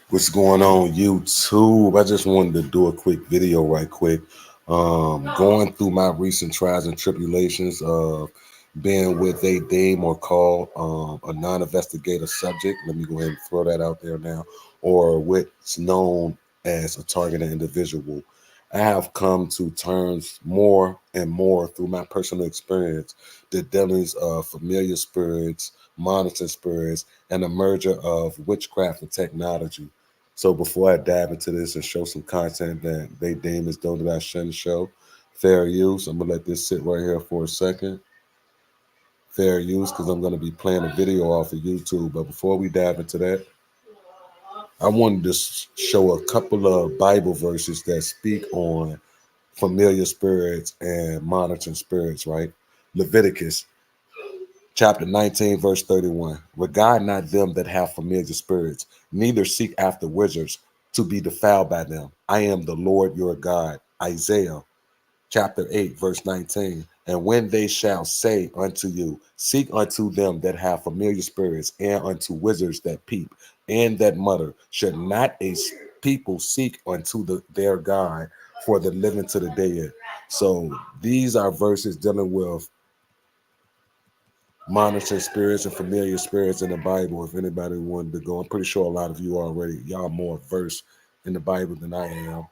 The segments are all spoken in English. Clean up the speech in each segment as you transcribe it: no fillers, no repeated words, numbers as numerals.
What's going on, YouTube? I just wanted to do a quick video right quick. Going through my recent trials and tribulations of being with a dame or called a non-investigator subject. Let me go ahead and throw that out there now. Or what's known as a targeted individual. I have come to terms more and more through my personal experience, the dealings of familiar spirits, monitoring spirits, and a merger of witchcraft and technology. So before I dive into this and show some content that they deem as though that I shouldn't show, fair use. I'm gonna let this sit right here for a second. Fair use, because I'm gonna be playing a video off of YouTube. But before we dive into that, I wanted to show a couple of Bible verses that speak on familiar spirits and monitoring spirits, right? Leviticus chapter 19, verse 31. Regard not them that have familiar spirits, neither seek after wizards to be defiled by them. I am the Lord your God. Isaiah chapter 8, verse 19. And when they shall say unto you, seek unto them that have familiar spirits, and unto wizards that peep, and that mutter, should not a people seek unto their God for the living to the dead? So these are verses dealing with monitoring spirits and familiar spirits in the Bible. If anybody wanted to go, I'm pretty sure a lot of you already, y'all more versed in the Bible than I am.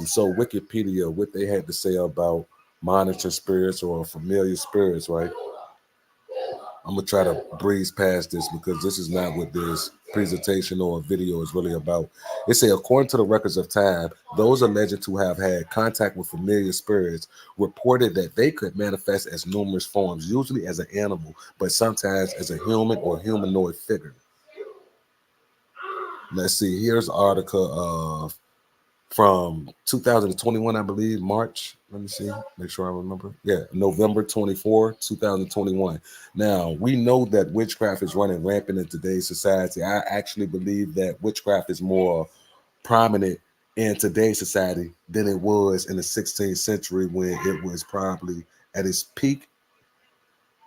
So Wikipedia, what they had to say about monitoring spirits or familiar spirits, right? I'm gonna try to breeze past this because this is not what this presentation or video is really about. It say, according to the records of time, those alleged to have had contact with familiar spirits reported that they could manifest as numerous forms, usually as an animal, but sometimes as a human or humanoid figure. Let's see. Here's an article of from 2021, I believe, March. Let me see, make sure I remember. Yeah, November 24, 2021. Now, we know that witchcraft is running rampant in today's society. I actually believe that witchcraft is more prominent in today's society than it was in the 16th century when it was probably at its peak,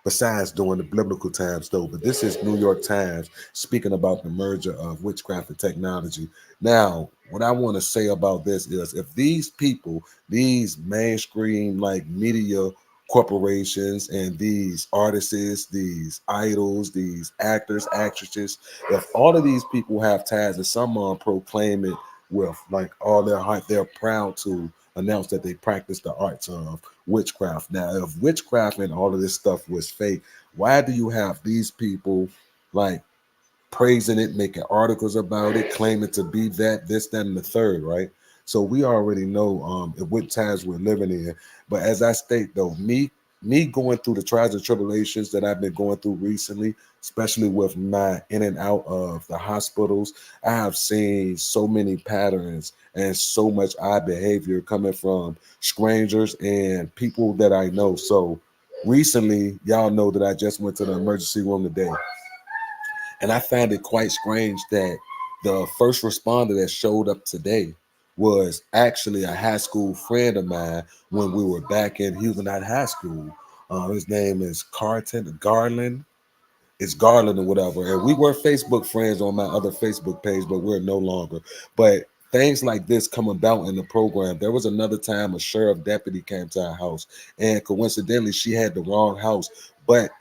besides during the biblical times, though. But this is New York Times speaking about the merger of witchcraft and technology. Now, what I want to say about this is if these people, these mainstream like media corporations and these artists, these idols, these actors, actresses, if all of these people have ties and someone proclaim it with like all their heart, they're proud to announce that they practice the arts of witchcraft. Now, if witchcraft and all of this stuff was fake, why do you have these people like praising it, making articles about it, claiming to be that, this, that, and the third, right? So we already know what times we're living in. But as I state though, me going through the trials and tribulations that I've been going through recently, especially with my in and out of the hospitals, I have seen so many patterns and so much odd behavior coming from strangers and people that I know. So recently, y'all know that I just went to the emergency room today. And I found it quite strange that the first responder that showed up today was actually a high school friend of mine when we were back in Huguenot High School. His name is Carton Garland. It's Garland or whatever. And we were Facebook friends on my other Facebook page, but we're no longer. But things like this come about in the program. There was another time a sheriff deputy came to our house, and coincidentally, she had the wrong house. But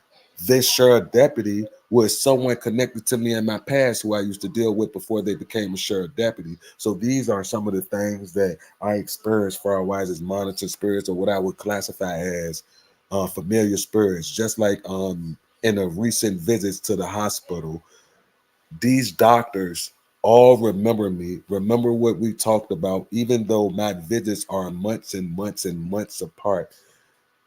this sheriff deputy was someone connected to me in my past who I used to deal with before they became a sheriff deputy. So these are some of the things that I experienced far wise as monitoring spirits, or what I would classify as familiar spirits. Just like in the recent visits to the hospital, these doctors all remember me, remember what we talked about, even though my visits are months and months and months apart.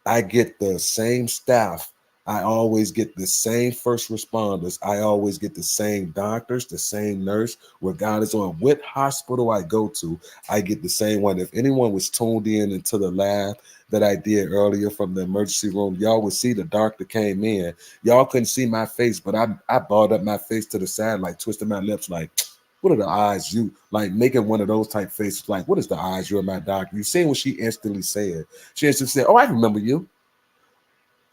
I get the same staff. I always get the same first responders. I always get the same doctors, the same nurse, regardless on what hospital I go to. I get the same one. If anyone was tuned in into the lab that I did earlier from the emergency room, y'all would see the doctor came in. Y'all couldn't see my face, but I balled up my face to the side, like twisting my lips, like, what are the odds you like making one of those type faces? Like, what is the odds you're my doctor? You see what she instantly said? She instantly said, "Oh, I remember you."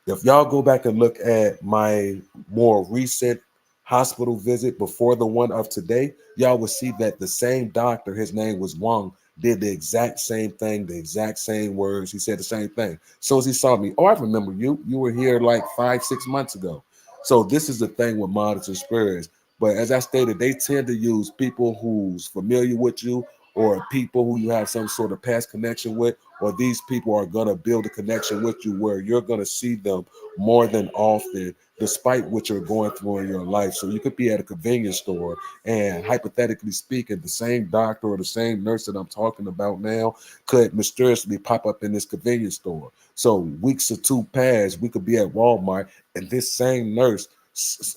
If y'all go back and look at my more recent hospital visit before the one of today, y'all will see that the same doctor, his name was Wong, did the exact same thing, the exact same words. He said the same thing. So as he saw me, oh, I remember you. You were here like 5, 6 months ago. So this is the thing with monitoring spirits. But as I stated, they tend to use people who's familiar with you or people who you have some sort of past connection with, or these people are going to build a connection with you where you're going to see them more than often, despite what you're going through in your life. So you could be at a convenience store, and hypothetically speaking, the same doctor or the same nurse that I'm talking about now could mysteriously pop up in this convenience store. So weeks or two pass, we could be at Walmart, and this same nurse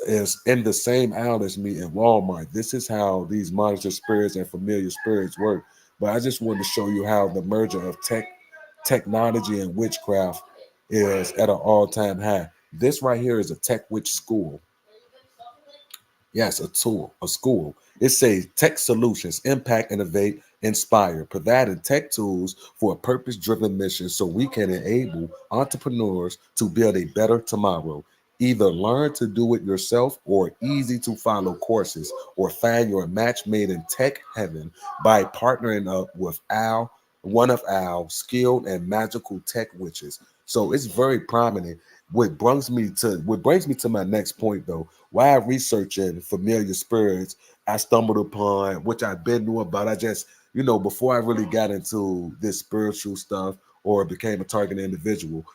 is in the same aisle as me in Walmart. This is how these monster spirits and familiar spirits work. But I just wanted to show you how the merger of technology and witchcraft is at an all-time high. This right here is a tech witch school. Yes, a school. It says tech solutions, impact, innovate, inspire, providing tech tools for a purpose-driven mission so we can enable entrepreneurs to build a better tomorrow. Either learn to do it yourself or easy to follow courses or find your match made in tech heaven by partnering up with one of our skilled and magical tech witches. So it's very prominent. What brings me to my next point though. While researching familiar spirits, I stumbled upon, which I've been knew about. I just, before I really got into this spiritual stuff or became a target individual,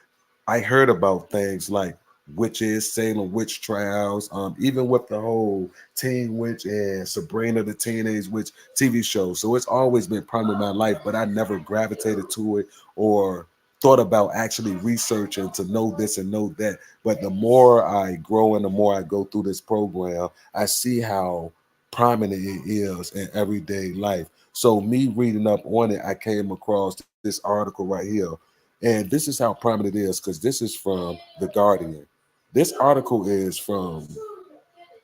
I heard about things like witches, Salem witch trials, even with the whole Teen Witch and Sabrina the Teenage Witch TV show. So it's always been part of my life, but I never gravitated to it or thought about actually researching to know this and know that. But the more I grow and the more I go through this program, I see how prominent it is in everyday life. So me reading up on it, I came across this article right here, and this is how prominent it is because this is from The Guardian. This article is from,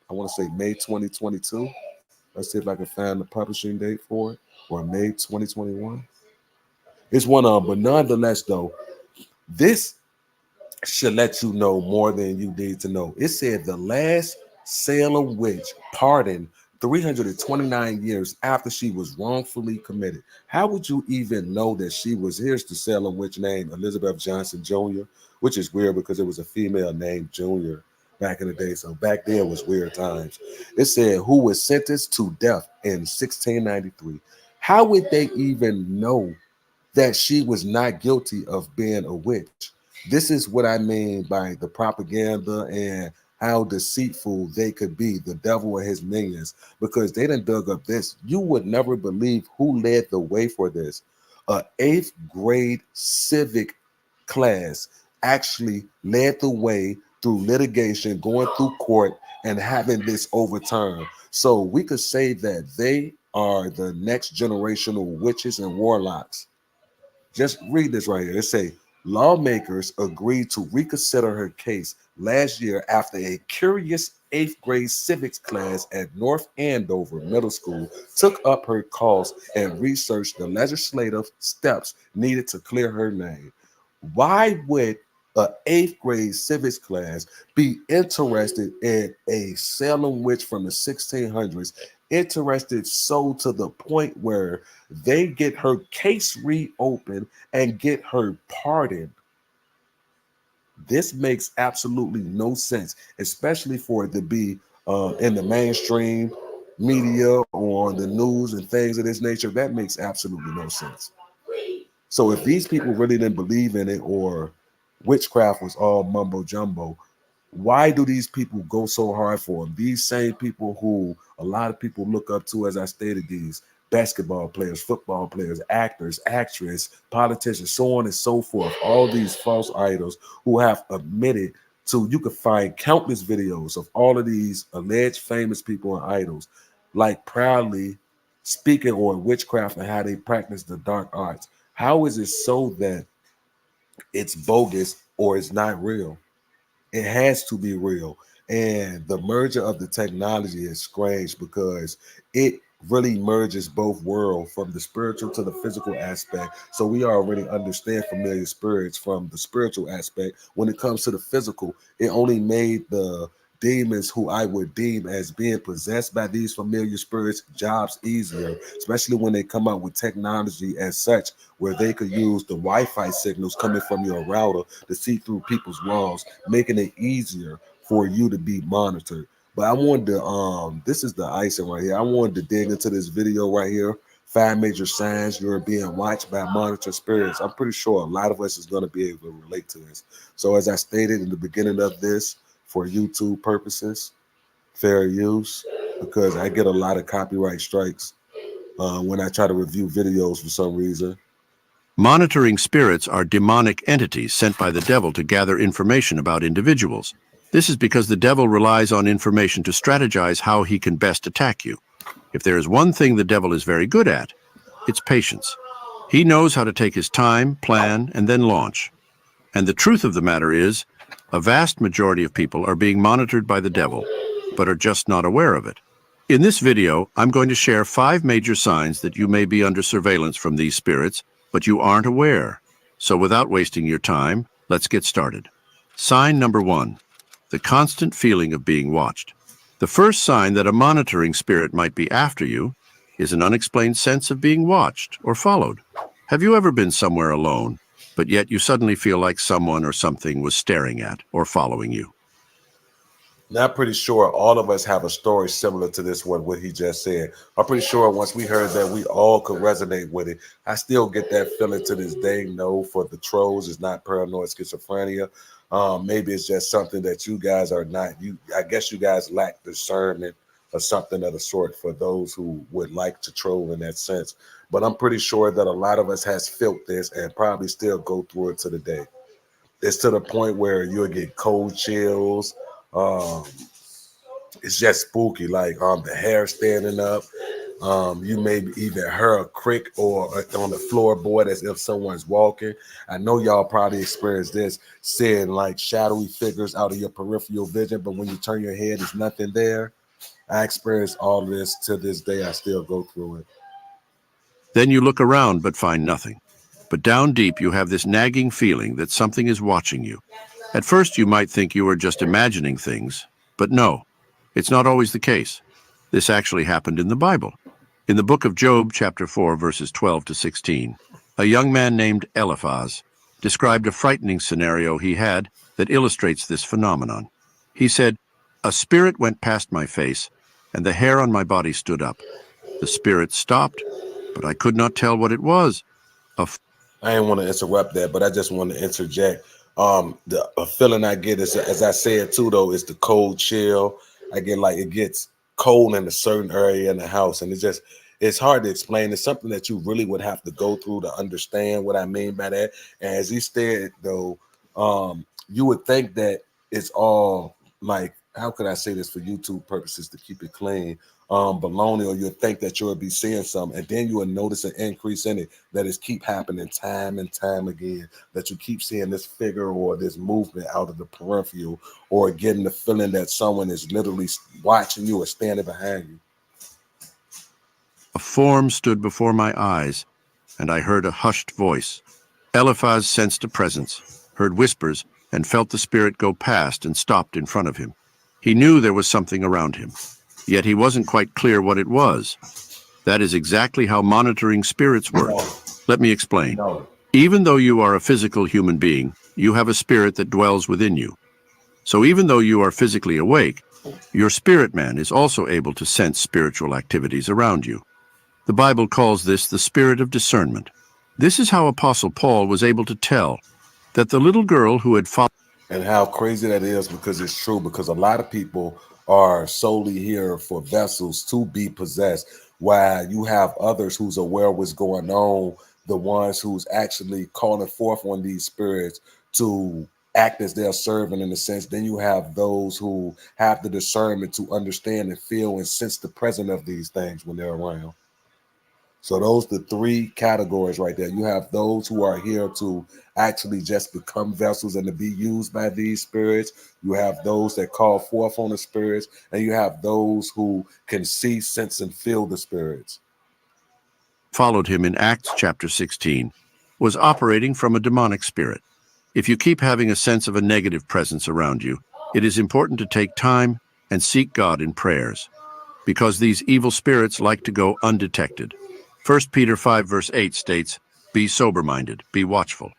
I want to say, May 2022. Let's see if I can find the publishing date for it, or May 2021. It's one of them, but nonetheless, though, this should let you know more than you need to know. It said the last Salem witch pardoned 329 years after she was wrongfully committed. How would you even know that she was? Here's the Salem witch name, Elizabeth Johnson Jr., which is weird because it was a female named Jr. back in the day. So back then was weird times. It said who was sentenced to death in 1693. How would they even know that she was not guilty of being a witch? This is what I mean by the propaganda and how deceitful they could be, the devil and his minions, because they done dug up this. You would never believe who led the way for this. A eighth grade civic class actually led the way through litigation, going through court, and having this overturned. So we could say that they are the next generational witches and warlocks. Just read this right here. It say lawmakers agreed to reconsider her case last year after a curious eighth grade civics class at North Andover Middle School took up her cause and researched the legislative steps needed to clear her name. Why would a eighth grade civics class be interested in a Salem witch from the 1600s? Interested so to the point where they get her case reopened and get her pardoned. This makes absolutely no sense, especially for it to be in the mainstream media or on the news and things of this nature. That makes absolutely no sense. So if these people really didn't believe in it or witchcraft was all mumbo jumbo, why do these people go so hard for them? These same people who a lot of people look up to, as I stated, these basketball players, football players, actors, actresses, politicians, so on and so forth, all these false idols who have admitted to, you could find countless videos of all of these alleged famous people and idols, like proudly speaking on witchcraft and how they practice the dark arts. How is it so that it's bogus or it's not real? It has to be real. And the merger of the technology is strange because it really merges both worlds from the spiritual to the physical aspect. So we already understand familiar spirits from the spiritual aspect. When it comes to the physical, it only made the demons who I would deem as being possessed by these familiar spirits jobs easier, especially when they come out with technology as such, where they could use the Wi-Fi signals coming from your router to see through people's walls, making it easier for you to be monitored. But I wanted to this is the icing right here. I wanted to dig into this video right here. 5 major signs you're being watched by monitored spirits. I'm pretty sure a lot of us is going to be able to relate to this. So as I stated in the beginning of this, for YouTube purposes, fair use, because I get a lot of copyright strikes when I try to review videos for some reason. Monitoring spirits are demonic entities sent by the devil to gather information about individuals. This is because the devil relies on information to strategize how he can best attack you. If there is one thing the devil is very good at, it's patience. He knows how to take his time, plan, and then launch. And the truth of the matter is, a vast majority of people are being monitored by the devil, but are just not aware of it. In this video, I'm going to share 5 major signs that you may be under surveillance from these spirits, but you aren't aware. So without wasting your time, let's get started. Sign number 1, the constant feeling of being watched. The first sign that a monitoring spirit might be after you is an unexplained sense of being watched or followed. Have you ever been somewhere alone, but yet you suddenly feel like someone or something was staring at or following you? Now, I'm pretty sure all of us have a story similar to this one, what he just said. I'm pretty sure once we heard that, we all could resonate with it. I still get that feeling to this day. No, for the trolls, it's not paranoid schizophrenia. Maybe it's just something that you guys are not. I guess you guys lack discernment or something of the sort for those who would like to troll in that sense. But I'm pretty sure that a lot of us has felt this and probably still go through it to the day. It's to the point where you'll get cold chills. Um, it's just spooky, like the hair standing up. You may even hear a creak or on the floorboard as if someone's walking. I know y'all probably experienced this, seeing like shadowy figures out of your peripheral vision, but when you turn your head, there's nothing there. I experienced all of this to this day. I still go through it. Then you look around but find nothing. But down deep you have this nagging feeling that something is watching you. At first you might think you are just imagining things, but no, it's not always the case. This actually happened in the Bible. In the book of Job, chapter 4, verses 12 to 16, a young man named Eliphaz described a frightening scenario he had that illustrates this phenomenon. He said, "A spirit went past my face, and the hair on my body stood up. The spirit stopped, but I could not tell what it was." I didn't want to interrupt that, but I just want to interject. The feeling I get is, as I said too, though, is the cold chill. I get like it gets cold in a certain area in the house, and it's hard to explain. It's something that you really would have to go through to understand what I mean by that. And as he said, though, you would think that it's all like, how could I say this for YouTube purposes to keep it clean? Baloney, or you'll think that you'll be seeing something, and then you will notice an increase in it that is keep happening time and time again, that you keep seeing this figure or this movement out of the peripheral, or getting the feeling that someone is literally watching you or standing behind you. A form stood before my eyes, and I heard a hushed voice. Eliphaz sensed a presence, heard whispers, and felt the spirit go past and stopped in front of him. He knew there was something around him, yet he wasn't quite clear what it was. That is exactly how monitoring spirits work. Let me explain. Even though you are a physical human being, you have a spirit that dwells within you. So even though you are physically awake, your spirit man is also able to sense spiritual activities around you. The Bible calls this the spirit of discernment. This is how Apostle Paul was able to tell that the little girl who had followed. And how crazy that is, because it's true, because a lot of people are solely here for vessels to be possessed, while you have others who's aware of what's going on, the ones who's actually calling forth on these spirits to act as their servant in a sense. Then you have those who have the discernment to understand and feel and sense the presence of these things when they're around. So those are the 3 categories right there. You have those who are here to actually just become vessels and to be used by these spirits. You have those that call forth on the spirits, and you have those who can see, sense, and feel the spirits. Followed him in Acts chapter 16, was operating from a demonic spirit. If you keep having a sense of a negative presence around you, It is important to take time and seek God in prayers, because these evil spirits like to go undetected. 1 Peter 5 verse 8 states, "Be sober-minded, be watchful.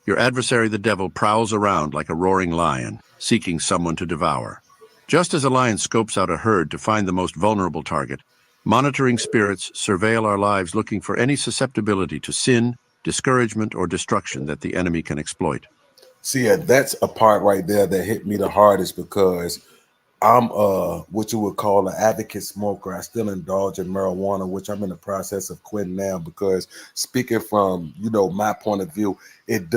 Your adversary the devil prowls around like a roaring lion, seeking someone to devour." Just as a lion scopes out a herd to find the most vulnerable target, monitoring spirits surveil our lives looking for any susceptibility to sin, discouragement, or destruction that the enemy can exploit. See, that's a part right there that hit me the hardest because I'm what you would call an advocate smoker. I still indulge in marijuana, which I'm in the process of quitting now because speaking from, my point of view, it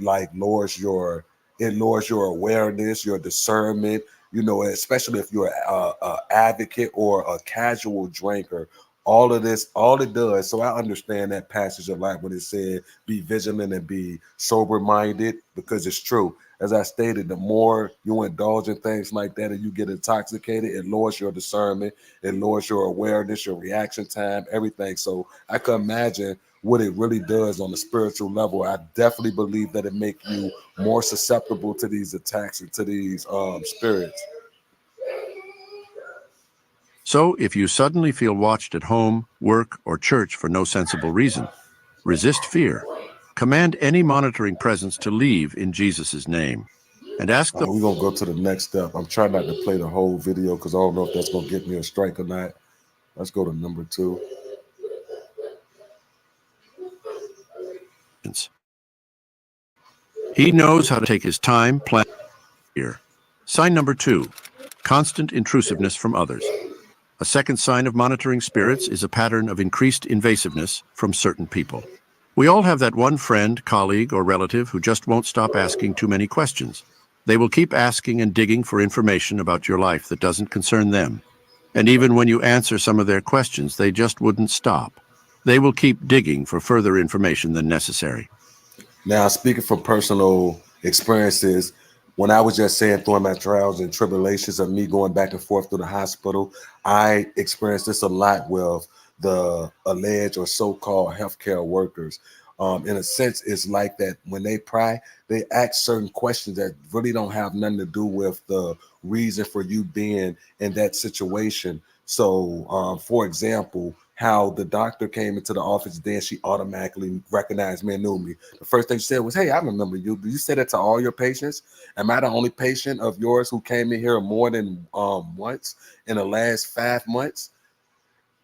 like lowers your awareness, your discernment, especially if you're a advocate or a casual drinker. All of this, all it does. So I understand that passage a lot when it said be vigilant and be sober minded because it's true. As I stated, the more you indulge in things like that and you get intoxicated, it lowers your discernment, it lowers your awareness, your reaction time, everything. So I can imagine what it really does on the spiritual level. I definitely believe that it makes you more susceptible to these attacks and to these spirits. So, if you suddenly feel watched at home, work, or church for no sensible reason, resist fear. Command any monitoring presence to leave in Jesus' name, and ask the We're gonna go to the next step. I'm trying not to play the whole video because I don't know if that's gonna get me a strike or not. Let's go to number two. He knows how to take his time, plan fear. Sign number 2, constant intrusiveness from others. A second sign of monitoring spirits is a pattern of increased invasiveness from certain people. We all have that one friend, colleague, or relative who just won't stop asking too many questions. They will keep asking and digging for information about your life that doesn't concern them. And even when you answer some of their questions, they just wouldn't stop. They will keep digging for further information than necessary. Now, speaking from personal experiences, when I was just saying through my trials and tribulations of me going back and forth to the hospital, I experienced this a lot with the alleged or so-called healthcare workers. In a sense, it's like that when they pry, they ask certain questions that really don't have nothing to do with the reason for you being in that situation. So, for example, how the doctor came into the office, then she automatically recognized me and knew me. The first thing she said was, "Hey, I remember you. Do you say that to all your patients? Am I the only patient of yours who came in here more than once in the last 5 months?"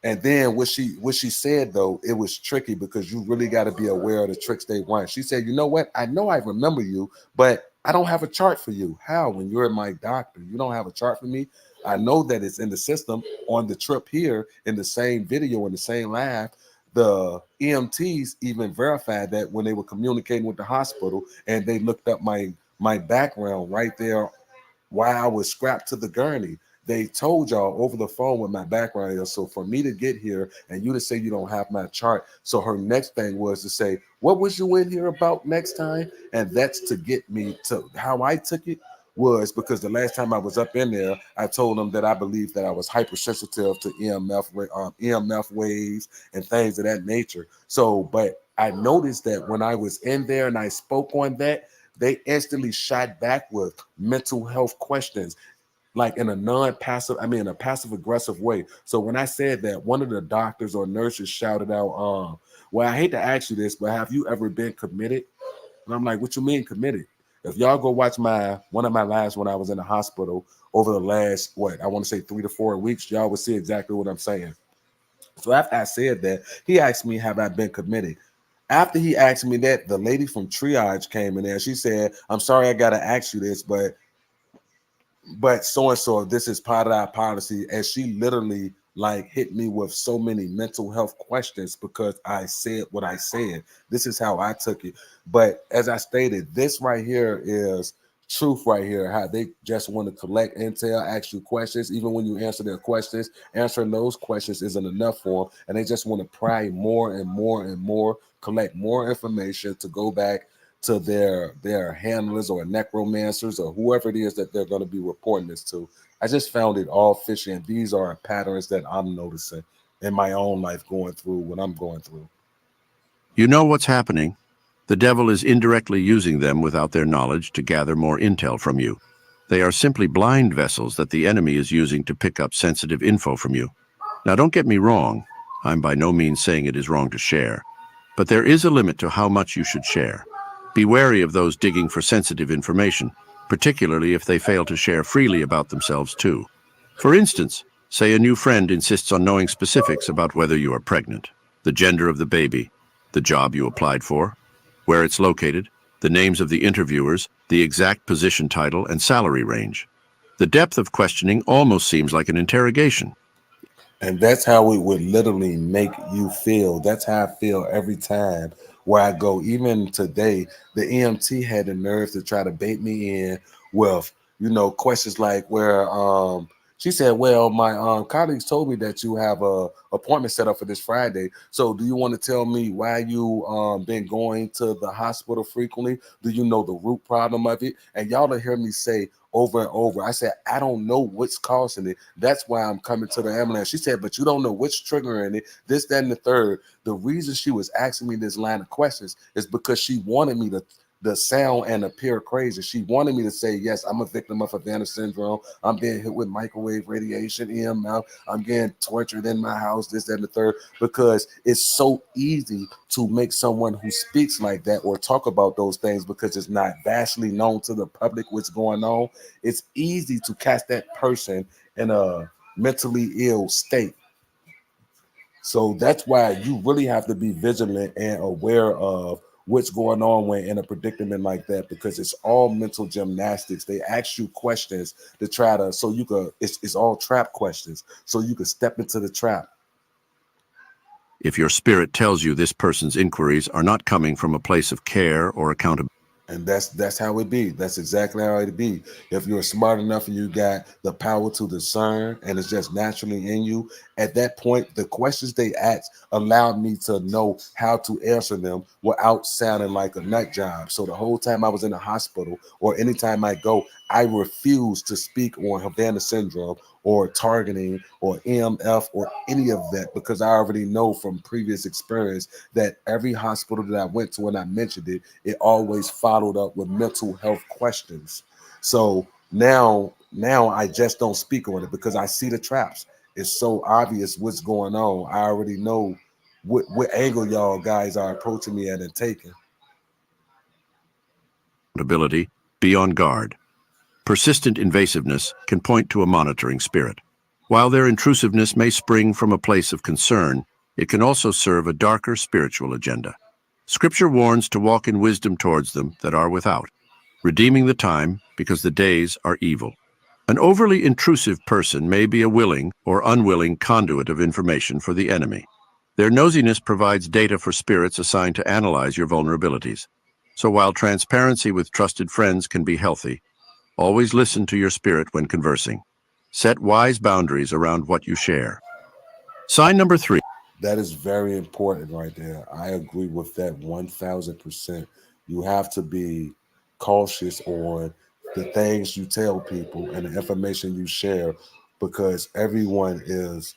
And then what she said though, it was tricky because you really got to be aware of the tricks they want. She said, "You know what? I know I remember you, but I don't have a chart for you. How? When you're my doctor, you don't have a chart for me? I know that it's in the system on the trip here in the same video in the same lab. The EMTs even verified that when they were communicating with the hospital and they looked up my background right there while I was strapped to the gurney. They told y'all over the phone what my background is. So for me to get here and you to say you don't have my chart, so her next thing was to say, "What was you in here about next time?" And that's to get me to how I took it was because the last time I was up in there, I told them that I believed that I was hypersensitive to EMF waves and things of that nature. So, but I noticed that when I was in there and I spoke on that, they instantly shot back with mental health questions, like in a non-passive, I mean, in a passive aggressive way. So when I said that, one of the doctors or nurses shouted out, well, I hate to ask you this, but have you ever been committed? And I'm like, what you mean committed? If y'all go watch one of my lives when I was in the hospital over the last, what, I want to say 3 to 4 weeks, y'all will see exactly what I'm saying. So after I said that, he asked me, have I been committed? After he asked me that, the lady from triage came in there. She said, "I'm sorry I gotta ask you this, but so and so, this is part of our policy." And she literally like hit me with so many mental health questions because I said what I said. This is how I took it. But as I stated, this right here is truth right here. How they just want to collect intel, ask you questions. Even when you answer their questions, answering those questions isn't enough for them. And they just want to pry more and more and more, collect more information to go back to their handlers or necromancers or whoever it is that they're going to be reporting this to. I just found it all fishy, and these are patterns that I'm noticing in my own life going through what I'm going through. You know what's happening. The devil is indirectly using them without their knowledge to gather more intel from you. They are simply blind vessels that the enemy is using to pick up sensitive info from you. Now, don't get me wrong. I'm by no means saying it is wrong to share, but there is a limit to how much you should share. Be wary of those digging for sensitive information, particularly if they fail to share freely about themselves too. For instance, say a new friend insists on knowing specifics about whether you are pregnant, the gender of the baby, the job you applied for, where it's located, the names of the interviewers, the exact position title, and salary range. The depth of questioning almost seems like an interrogation. And that's how it would literally make you feel. That's how I feel every time where I go. Even today, the EMT had the nerve to try to bait me in with, questions like where she said, well, my colleagues told me that you have a appointment set up for this Friday. So do you want to tell me why you been going to the hospital frequently? Do you know the root problem of it? And y'all will hear me say over and over, I said, I don't know what's causing it. That's why I'm coming to the ambulance. She said, but you don't know what's triggering it, this, that, and the third. The reason she was asking me this line of questions is because she wanted me to the sound and appear crazy. She wanted me to say, yes, I'm a victim of Havana syndrome. I'm being hit with microwave radiation, EMF. I'm getting tortured in my house, this, that, and the third, because it's so easy to make someone who speaks like that or talk about those things because it's not vastly known to the public what's going on. It's easy to cast that person in a mentally ill state. So that's why you really have to be vigilant and aware of what's going on when in a predicament like that, because it's all mental gymnastics. They ask you questions to try to so you could it's all trap questions so you could step into the trap. If your spirit tells you this person's inquiries are not coming from a place of care or accountability, And that's how it be. That's exactly how it be. If you're smart enough and you got the power to discern and it's just naturally in you, at that point, the questions they ask allowed me to know how to answer them without sounding like a nut job. So the whole time I was in the hospital or anytime I go, I refuse to speak on Havana syndrome or targeting or EMF or any of that because I already know from previous experience that every hospital that I went to when I mentioned it, it always followed up with mental health questions. So now I just don't speak on it because I see the traps. It's so obvious what's going on. I already know what angle y'all guys are approaching me at and taking. be on guard. Persistent invasiveness can point to a monitoring spirit. While their intrusiveness may spring from a place of concern, it can also serve a darker spiritual agenda. Scripture warns to walk in wisdom towards them that are without, redeeming the time because the days are evil. An overly intrusive person may be a willing or unwilling conduit of information for the enemy. Their nosiness provides data for spirits assigned to analyze your vulnerabilities. So while transparency with trusted friends can be healthy, always listen to your spirit when conversing. Set wise boundaries around what you share. Sign number 3. That is very important right there. I agree with that 1000%. You have to be cautious on the things you tell people and the information you share because everyone is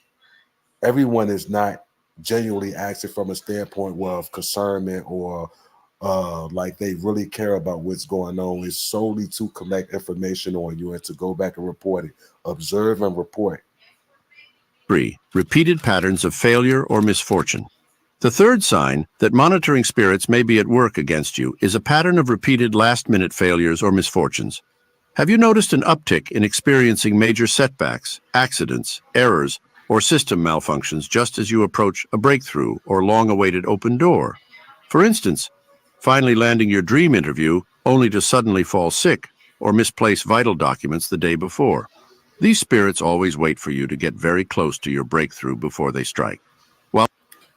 not genuinely acting from a standpoint of concernment or like they really care about what's going on. It's solely to collect information on you and to go back and report it. Observe and report. 3. Repeated patterns of failure or misfortune. The third sign that monitoring spirits may be at work against you is a pattern of repeated last-minute failures or misfortunes. Have you noticed an uptick in experiencing major setbacks, accidents, errors, or system malfunctions just as you approach a breakthrough or long-awaited open door? For instance, finally landing your dream interview only to suddenly fall sick or misplace vital documents the day before. These spirits always wait for you to get very close to your breakthrough before they strike. While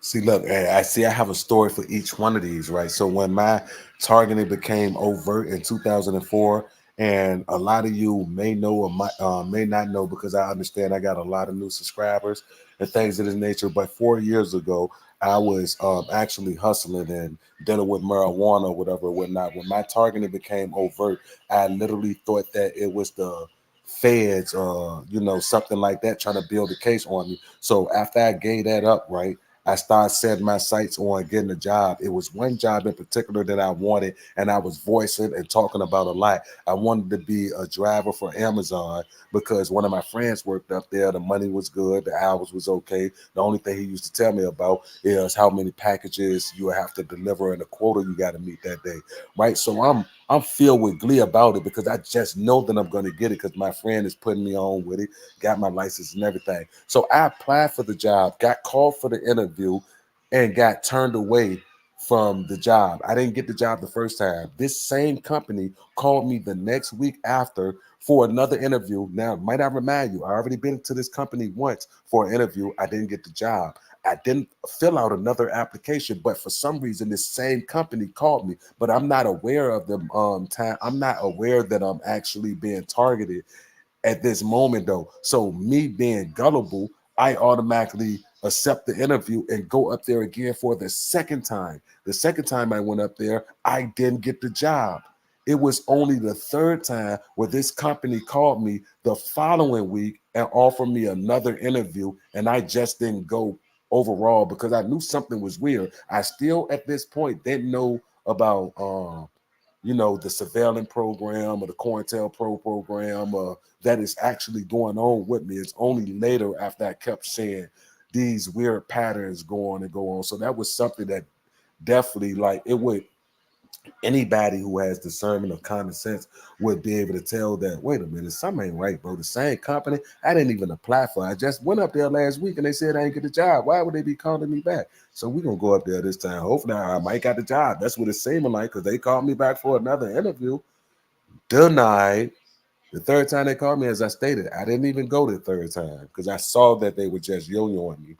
See, look, I see I have a story for each one of these, right? So when my targeting became overt in 2004, and a lot of you may know or may not know because I understand I got a lot of new subscribers and things of this nature. But 4 years ago, I was actually hustling and dealing with marijuana or whatever, whatnot. When my targeting became overt, I literally thought that it was the feds, something like that, trying to build a case on me. So after I gave that up, right? I started setting my sights on getting a job. It was one job in particular that I wanted, and I was voicing and talking about a lot. I wanted to be a driver for Amazon because one of my friends worked up there. The money was good, the hours was okay. The only thing he used to tell me about is how many packages you have to deliver and the quota you got to meet that day, right? So I'm filled with glee about it because I just know that I'm going to get it because my friend is putting me on with it, got my license and everything. So I applied for the job, got called for the interview, and got turned away from the job. I didn't get the job the first time. This same company called me the next week after for another interview. Now, might I remind you, I already been to this company once for an interview. I didn't get the job. I didn't fill out another application, but for some reason, this same company called me. But I'm not aware of them. I'm not aware that I'm actually being targeted at this moment though. So me being gullible, I automatically accept the interview and go up there again for the second time. The second time I went up there, I didn't get the job. It was only the third time where this company called me the following week and offered me another interview, and I just didn't go overall because I knew something was weird. I still at this point didn't know about the surveillance program or the COINTELPRO program that is actually going on with me. It's only later after I kept seeing these weird patterns go on and go on. So that was something that definitely, like, it would, anybody who has discernment of common sense would be able to tell that, wait a minute, something ain't right, bro. The same company I didn't even apply for. I just went up there last week and they said I ain't get the job. Why would they be calling me back? So we're gonna go up there this time. Hopefully I might got the job. That's what it's seeming like, because they called me back for another interview. Denied. The third time they called me, as I stated, I didn't even go the third time because I saw that they were just yo-yoing me.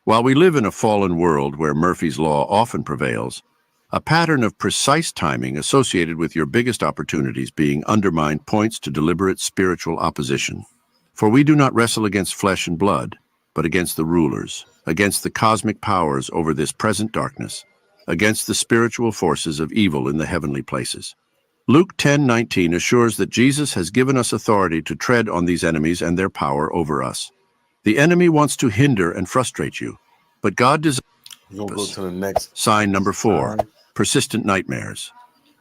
While we live in a fallen world where Murphy's Law often prevails, a pattern of precise timing associated with your biggest opportunities being undermined points to deliberate spiritual opposition. For we do not wrestle against flesh and blood, but against the rulers, against the cosmic powers over this present darkness, against the spiritual forces of evil in the heavenly places. Luke 10:19 assures that Jesus has given us authority to tread on these enemies and their power over us. The enemy wants to hinder and frustrate you, but God desires We're gonna go purpose. to the next Sign number 4, sign. persistent nightmares.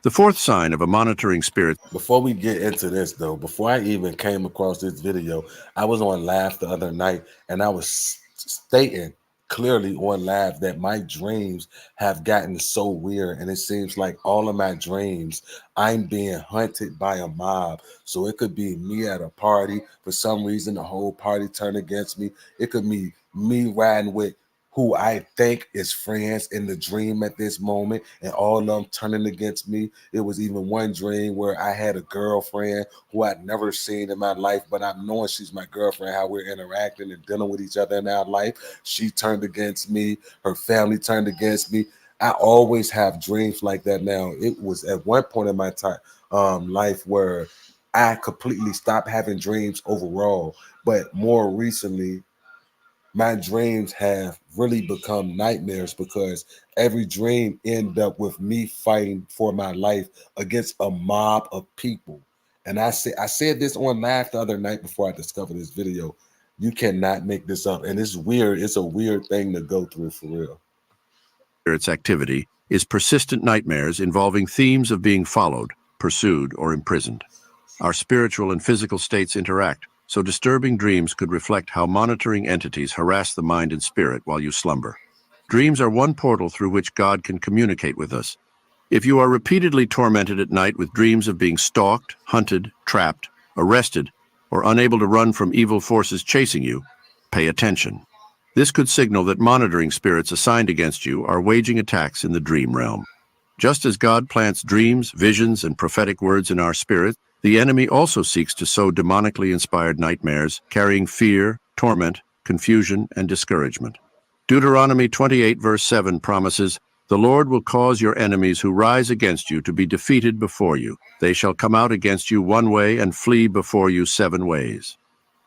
The fourth sign of a monitoring spirit. Before we get into this, though, before I even came across this video, I was on live the other night and I was stating clearly on live that my dreams have gotten so weird. And it seems like all of my dreams, I'm being hunted by a mob. So it could be me at a party. For some reason, the whole party turned against me. It could be me riding with who I think is friends in the dream at this moment, and all of them turning against me. It was even one dream where I had a girlfriend who I'd never seen in my life, but I'm knowing she's my girlfriend, how we're interacting and dealing with each other in our life. She turned against me, her family turned against me. I always have dreams like that now. It was at one point in my time life where I completely stopped having dreams overall, but more recently my dreams have really become nightmares because every dream end up with me fighting for my life against a mob of people. And I said this on live the other night before I discovered this video. You cannot make this up. And it's weird. It's a weird thing to go through for real. Spirit's activity is persistent nightmares involving themes of being followed, pursued, or imprisoned. Our spiritual and physical states interact, so disturbing dreams could reflect how monitoring entities harass the mind and spirit while you slumber. Dreams are one portal through which God can communicate with us. If you are repeatedly tormented at night with dreams of being stalked, hunted, trapped, arrested, or unable to run from evil forces chasing you, pay attention. This could signal that monitoring spirits assigned against you are waging attacks in the dream realm. Just as God plants dreams, visions, and prophetic words in our spirit, the enemy also seeks to sow demonically inspired nightmares, carrying fear, torment, confusion, and discouragement. Deuteronomy 28 verse 7 promises, "The Lord will cause your enemies who rise against you to be defeated before you. They shall come out against you one way and flee before you 7 ways."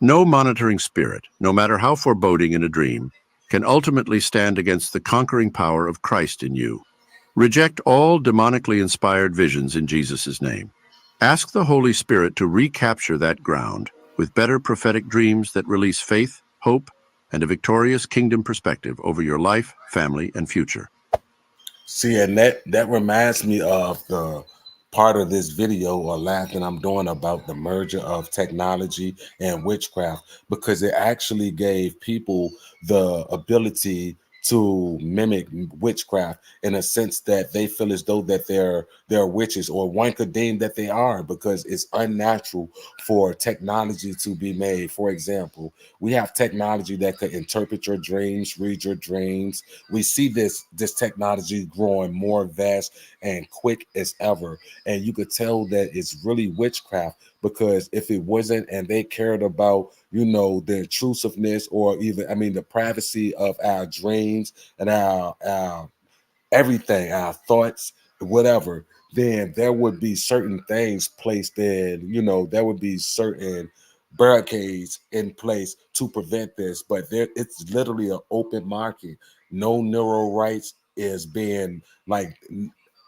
No monitoring spirit, no matter how foreboding in a dream, can ultimately stand against the conquering power of Christ in you. Reject all demonically inspired visions in Jesus' name. Ask the Holy Spirit to recapture that ground with better prophetic dreams that release faith, hope, and a victorious kingdom perspective over your life, family, and future. See, and that reminds me of the part of this video or lab that I'm doing about the merger of technology and witchcraft, because it actually gave people the ability to mimic witchcraft in a sense that they feel as though that they're witches, or one could deem that they are, because it's unnatural for technology to be made. For example, we have technology that could interpret your dreams, read your dreams. We see this technology growing more vast and quick as ever, and you could tell that it's really witchcraft, because if it wasn't and they cared about, the intrusiveness, or even, I mean, the privacy of our dreams and our everything, our thoughts, whatever, then there would be certain things placed in, there would be certain barricades in place to prevent this. But it's literally an open market. No neural rights is being like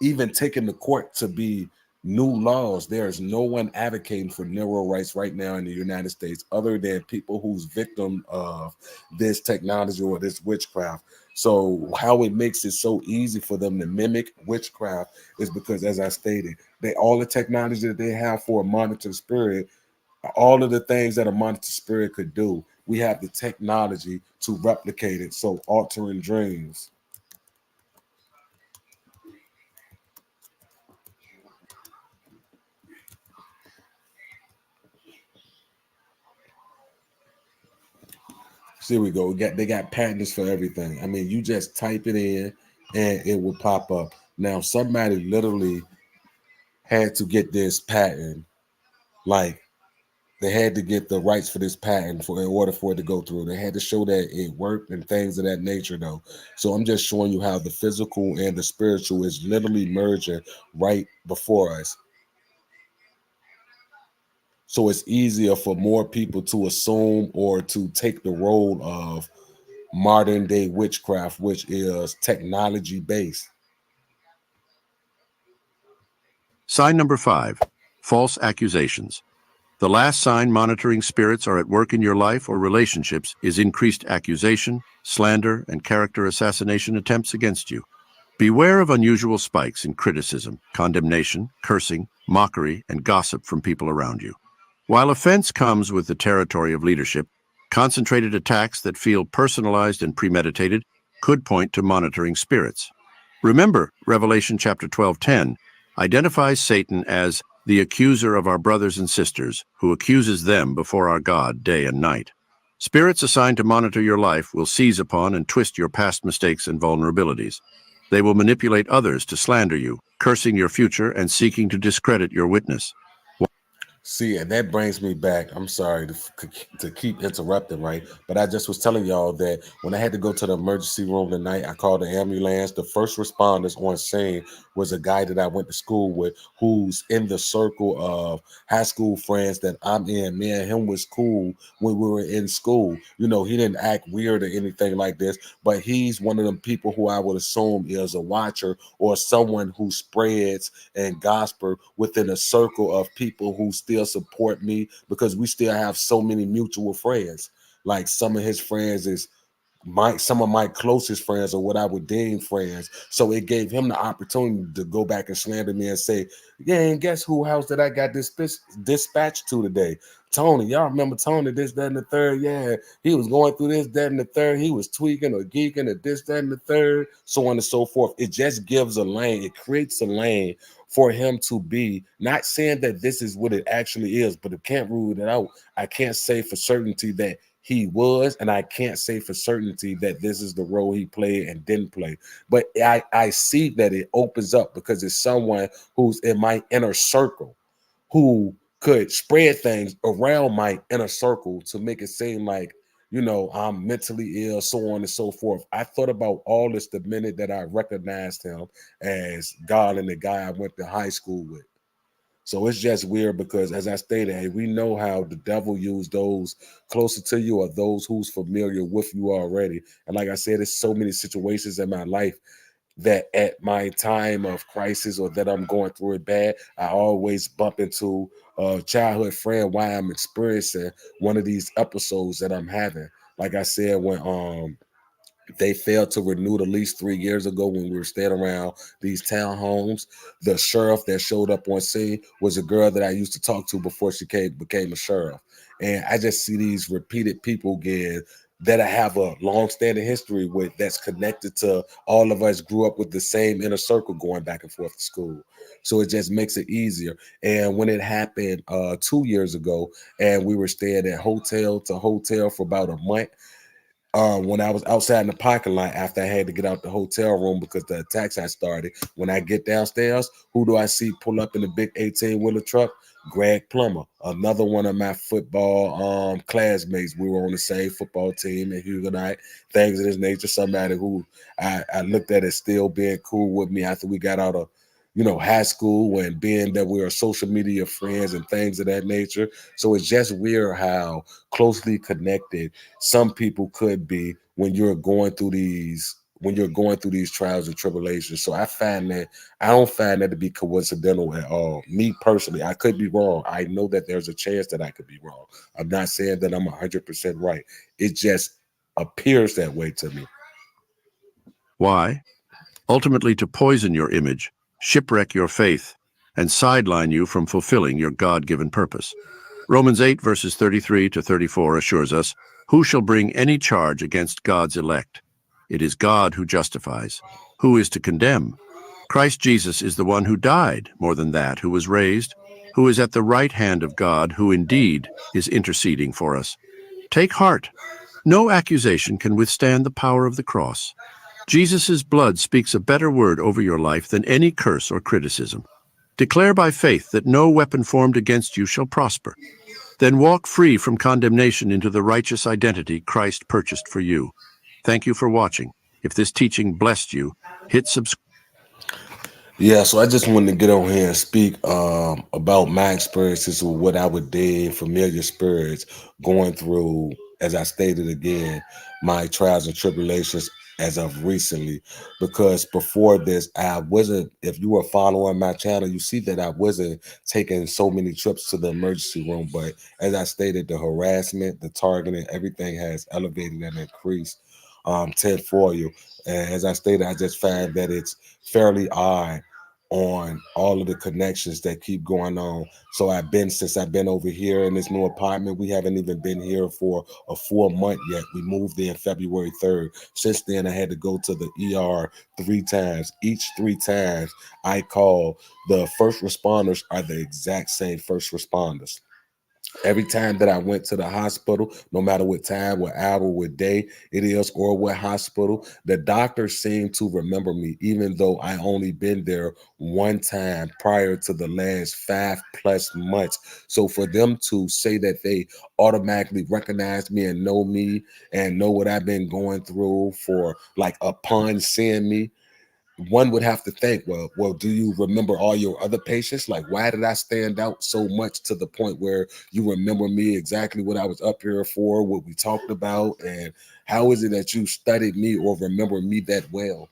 even taken to court to be new laws. There is no one advocating for neural rights right now in the United States other than people who's victim of this technology or this witchcraft. So how it makes it so easy for them to mimic witchcraft is because, as I stated, all the technology that they have for a monitor spirit, all of the things that a monitor spirit could do, we have the technology to replicate it. So altering dreams. So here we go. They got patents for everything. I mean, you just type it in and it will pop up. Now somebody literally had to get this patent, like they had to get the rights for this patent in order for it to go through. They had to show that it worked and things of that nature, though. So I'm just showing you how the physical and the spiritual is literally merging right before us. So it's easier for more people to assume or to take the role of modern day witchcraft, which is technology based. Sign number 5, false accusations. The last sign monitoring spirits are at work in your life or relationships is increased accusation, slander, and character assassination attempts against you. Beware of unusual spikes in criticism, condemnation, cursing, mockery, and gossip from people around you. While offense comes with the territory of leadership, concentrated attacks that feel personalized and premeditated could point to monitoring spirits. Remember, Revelation chapter 12:10 identifies Satan as the accuser of our brothers and sisters, who accuses them before our God day and night. Spirits assigned to monitor your life will seize upon and twist your past mistakes and vulnerabilities. They will manipulate others to slander you, cursing your future and seeking to discredit your witness. See, and that brings me back. I'm sorry to keep interrupting, right? But I just was telling y'all that when I had to go to the emergency room tonight, I called the ambulance. The first responders on scene was a guy that I went to school with, who's in the circle of high school friends that I'm in. Me and him was cool when we were in school. He didn't act weird or anything like this, but he's one of them people who I would assume is a watcher or someone who spreads and gospel within a circle of people who still support me, because we still have so many mutual friends. Like some of his friends is some of my closest friends, or what I would deem friends. So it gave him the opportunity to go back and slander me and say, yeah, and guess who house that I got this dispatched to today? Tony. Y'all remember Tony, this, that, and the third? Yeah, he was going through this, that, and the third. He was tweaking or geeking or this, that, and the third, so on and so forth. It just gives a lane. It creates a lane for him to be, not saying that this is what it actually is, but it can't rule it out. I can't say for certainty that he was, and I can't say for certainty that this is the role he played and didn't play. But I see that it opens up, because it's someone who's in my inner circle who could spread things around my inner circle to make it seem like, I'm mentally ill, so on and so forth. I thought about all this the minute that I recognized him as God and the guy I went to high school with. So it's just weird because, as I stated, hey, we know how the devil used those closer to you or those who's familiar with you already. And like I said, there's so many situations in my life that at my time of crisis or that I'm going through it bad, I always bump into a childhood friend while I'm experiencing one of these episodes that I'm having. like I said, when they failed to renew the lease 3 years ago when we were staying around these townhomes. The sheriff that showed up on scene was a girl that I used to talk to before she became a sheriff. And I just see these repeated people again that I have a long-standing history with that's connected to all of us grew up with the same inner circle going back and forth to school. So it just makes it easier. And when it happened 2 years ago, and we were staying at hotel to hotel for about a month, when I was outside in the parking lot after I had to get out the hotel room because the attacks had started. When I get downstairs, who do I see pull up in the big 18-wheeler truck? Greg Plummer, another one of my football classmates. We were on the same football team at Huguenot, things of this nature. Somebody who I looked at as still being cool with me after we got out of high school, and being that we are social media friends and things of that nature. So it's just weird how closely connected some people could be when you're going through these trials and tribulations. So I don't find that to be coincidental at all. Me personally, I could be wrong. I know that there's a chance that I could be wrong. I'm not saying that I'm 100% right. It just appears that way to me. Why? Ultimately to poison your image, shipwreck your faith, and sideline you from fulfilling your God-given purpose. Romans 8 verses 33 to 34 assures us, "Who shall bring any charge against God's elect? It is God who justifies. Who is to condemn? Christ Jesus is the one who died, more than that, who was raised, who is at the right hand of God, who indeed is interceding for us. Take heart. No accusation can withstand the power of the cross. Jesus' blood speaks a better word over your life than any curse or criticism. Declare by faith that no weapon formed against you shall prosper. Then walk free from condemnation into the righteous identity Christ purchased for you. Thank you for watching. If this teaching blessed you, hit subscribe. Yeah, so I just wanted to get on here and speak about my experiences with what I would deem familiar spirits going through, as I stated again, my trials and tribulations as of recently. Because before this, I wasn't, if you were following my channel, you see that I wasn't taking so many trips to the emergency room. But as I stated, the harassment, the targeting, everything has elevated and increased tenfold. And as I stated, I just find that it's fairly odd on all of the connections that keep going on. So since I've been over here in this new apartment, we haven't even been here for a full month yet. We moved in February 3rd. Since then, I had to go to the ER 3 times. Each 3 times I call, the first responders are the exact same first responders. Every time that I went to the hospital, no matter what time, what hour, what day it is, or what hospital, the doctors seem to remember me, even though I only been there one time prior to the last 5+ months. So for them to say that they automatically recognize me and know what I've been going through for like upon seeing me, one would have to think, well, do you remember all your other patients? Like, why did I stand out so much to the point where you remember me exactly what I was up here for, what we talked about, and how is it that you studied me or remember me that well?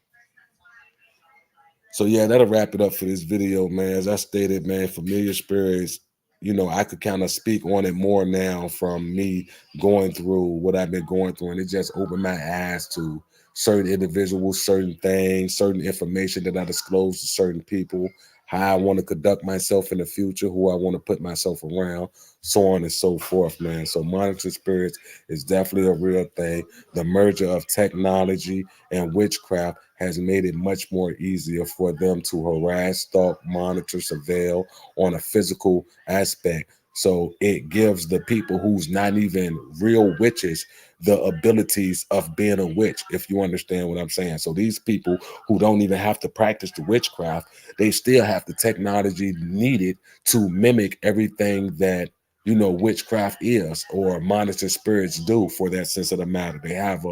So yeah, that'll wrap it up for this video, man. As I stated, man, familiar spirits, I could kind of speak on it more now from me going through what I've been going through, and it just opened my eyes to certain individuals, certain things, certain information that I disclose to certain people, how I want to conduct myself in the future, who I want to put myself around, so on and so forth, man. So monitoring spirits is definitely a real thing. The merger of technology and witchcraft has made it much more easier for them to harass, stalk, monitor, surveil on a physical aspect. So it gives the people who's not even real witches the abilities of being a witch, if you understand what I'm saying. So these people who don't even have to practice the witchcraft, they still have the technology needed to mimic everything that witchcraft is, or monitoring spirits do, for that sense of the matter. They have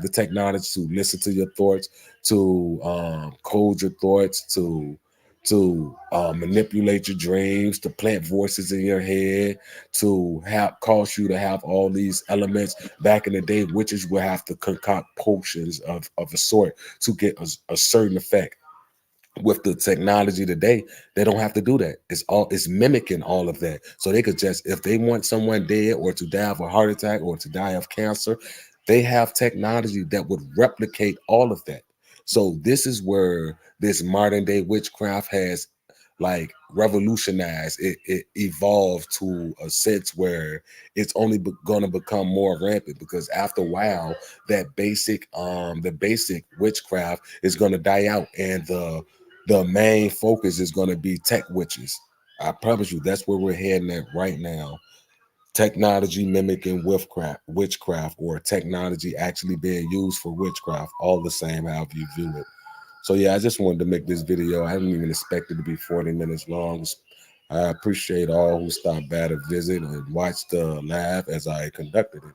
the technology to listen to your thoughts, to code your thoughts, to manipulate your dreams, to plant voices in your head, to have cause you to have all these elements. Back in the day, witches would have to concoct potions of a sort to get a certain effect. with the technology today, they don't have to do that. It's mimicking all of that. So they could just, if they want someone dead or to die of a heart attack or to die of cancer, they have technology that would replicate all of that. So this is where this modern day witchcraft has like revolutionized. It evolved to a sense where it's only going to become more rampant, because after a while that the basic witchcraft is going to die out, and the main focus is going to be tech witches. I promise you, that's where we're heading at right now. Technology mimicking witchcraft, or technology actually being used for witchcraft, all the same, however you view it. So yeah, I just wanted to make this video. I didn't even expect it to be 40 minutes long. I appreciate all who stopped by to visit and watch the live as I conducted it.